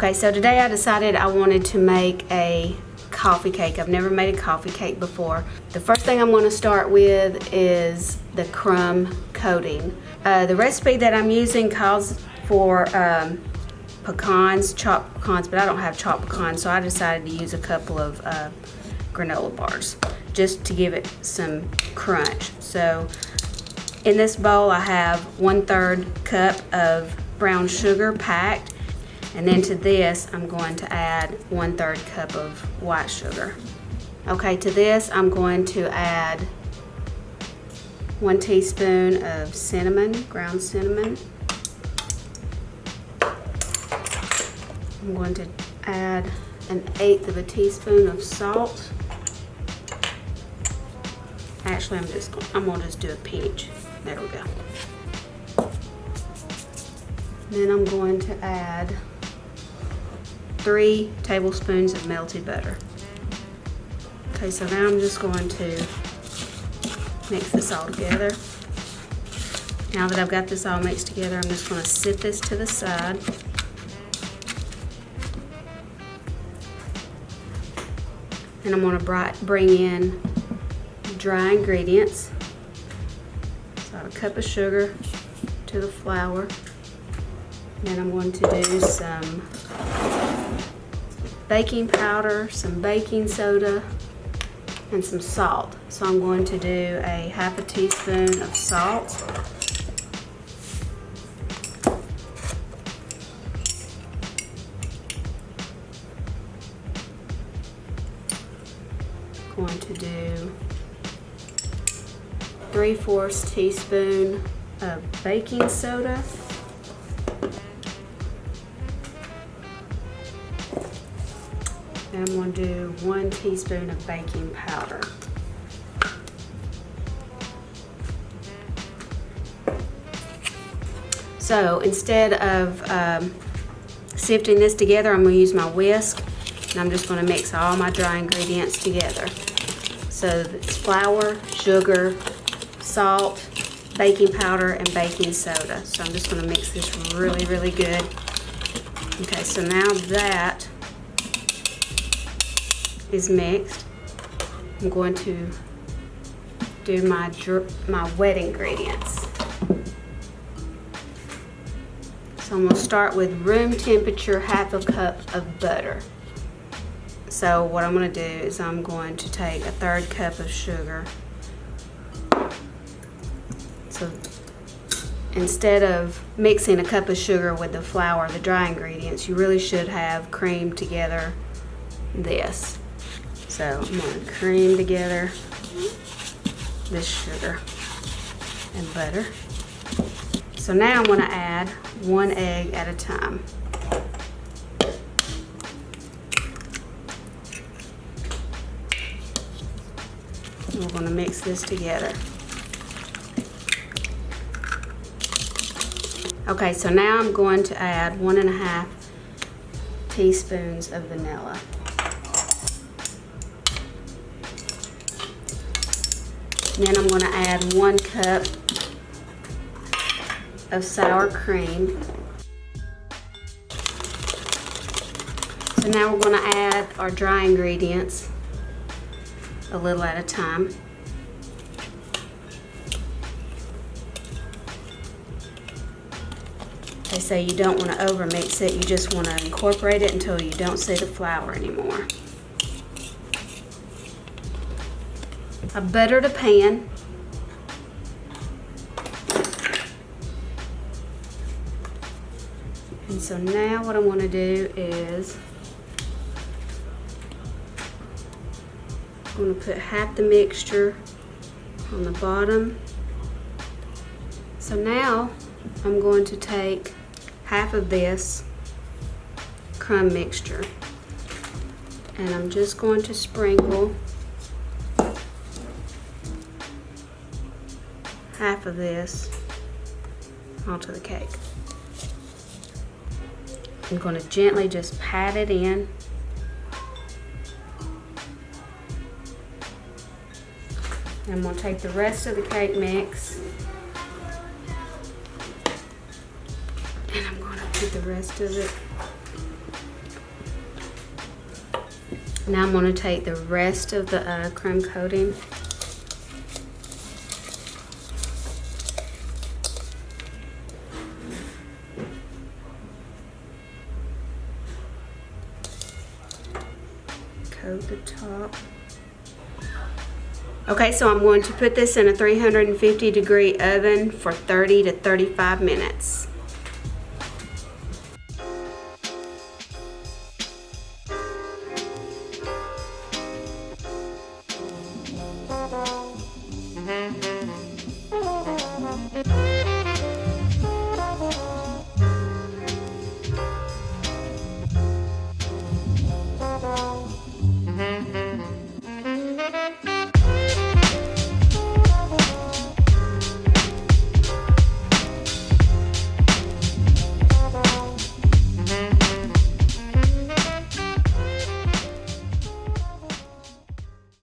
Okay, so today I decided I wanted to make a coffee cake. I've never made a coffee cake before. The first thing I'm going to start with is the crumb coating. The recipe that I'm using calls for pecans, chopped pecans, but I don't have chopped pecans, so I decided to use a couple of granola bars just to give it some crunch. So in this bowl I have 1/3 cup of brown sugar packed, and then to this I'm going to add 1/3 cup of white sugar. Okay, to this I'm going to add 1 teaspoon of cinnamon, ground cinnamon. I'm going to add 1/8 of a teaspoon of salt. Actually, I'm gonna just do a pinch. There we go. Then I'm going to add 3 tablespoons of melted butter. Okay, so now I'm just going to mix this all together. Now that I've got this all mixed together, I'm just going to set this to the side. And I'm going to bring in dry ingredients. So I have a cup of sugar to the flour. Then I'm going to do some baking powder, some baking soda, and some salt. So I'm going to do a 1/2 teaspoon of salt. Going to do 3/4 teaspoon of baking soda. And I'm going to do 1 teaspoon of baking powder. So instead of sifting this together, I'm going to use my whisk, and I'm just going to mix all my dry ingredients together. So it's flour, sugar, salt, baking powder, and baking soda. So I'm just going to mix this really, really good. Okay, so now that is mixed, I'm going to do my wet ingredients. So I'm going to start with room temperature 1/2 cup of butter. So what I'm going to do is I'm going to take 1/3 cup of sugar. So instead of mixing a cup of sugar with the flour, the dry ingredients, you really should have creamed together this. So I'm going to cream together this sugar and butter. So now I'm going to add 1 egg at a time. We're going to mix this together. Okay, so now I'm going to add 1.5 teaspoons of vanilla. Then I'm going to add 1 cup of sour cream. So now we're going to add our dry ingredients a little at a time. They say you don't want to overmix it, you just want to incorporate it until you don't see the flour anymore. I buttered a pan. And so now what I'm going to do is I'm going to put half the mixture on the bottom. So now I'm going to take half of this crumb mixture, and I'm just going to sprinkle half of this onto the cake. I'm going to gently just pat it in. And I'm going to take the rest of the cake mix and I'm going to put the rest of it Now I'm going to take the rest of the crumb coating. Coat the top. Okay, so I'm going to put this in a 350-degree oven for 30 to 35 minutes.